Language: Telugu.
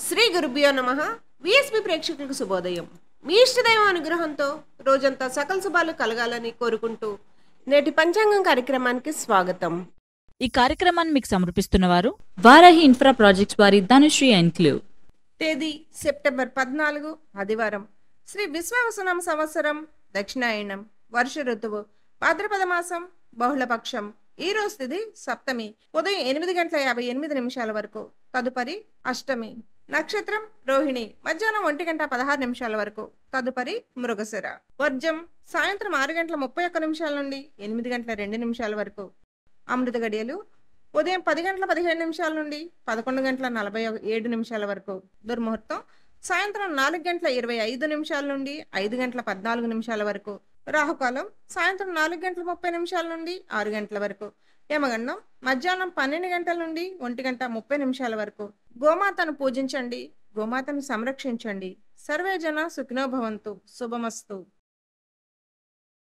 శ్రీ గురుభ్యో నమః. విఎస్పి ప్రేక్షకులకు శుభోదయం. మీ ఇష్టదైవం అనుగ్రహంతో రోజంతా సకల శుభాలు కలగాలని కోరుకుంటూ నేటి పంచాంగం కార్యక్రమానికి స్వాగతం. ఈ కార్యక్రమాన్ని మీకు సమర్పిస్తున్నవారు వారాహి ఇన్ఫ్రా ప్రాజెక్ట్స్ వారి ధనుశ్రీ ఎన్క్లేవ్. తేదీ సెప్టెంబర్ 14 ఆదివారం. శ్రీ విశ్వావసునామ సంవత్సరం దక్షిణాయనం. వర్ష ఋతువు భాద్రపద మాసం బహుళపక్షం. ఈ రోజు తిథి సప్తమి. ఉదయం 8:58 వరకు. తదుపరి అష్టమి. నక్షత్రం రోహిణి. మధ్యాహ్నం 1:16 వరకు. తదుపరి మృగశిర. వర్జం సాయంత్రం 6:31 నుండి 8:02 వరకు. అమృత గడియలు ఉదయం 10:15 నుండి 11:47 వరకు. దుర్ముహూర్తం సాయంత్రం 4:25 నుండి 5:14 వరకు. రాహుకాలం సాయంత్రం 4:30 నుండి 6 గంటల వరకు. యమగండం మధ్యాహ్నం 12 గంటల నుండి 1:30 వరకు. గోమాతను పూజించండి, గోమాతను సంరక్షించండి. సర్వే జన సుఖినో భవంతు. శుభమస్తు.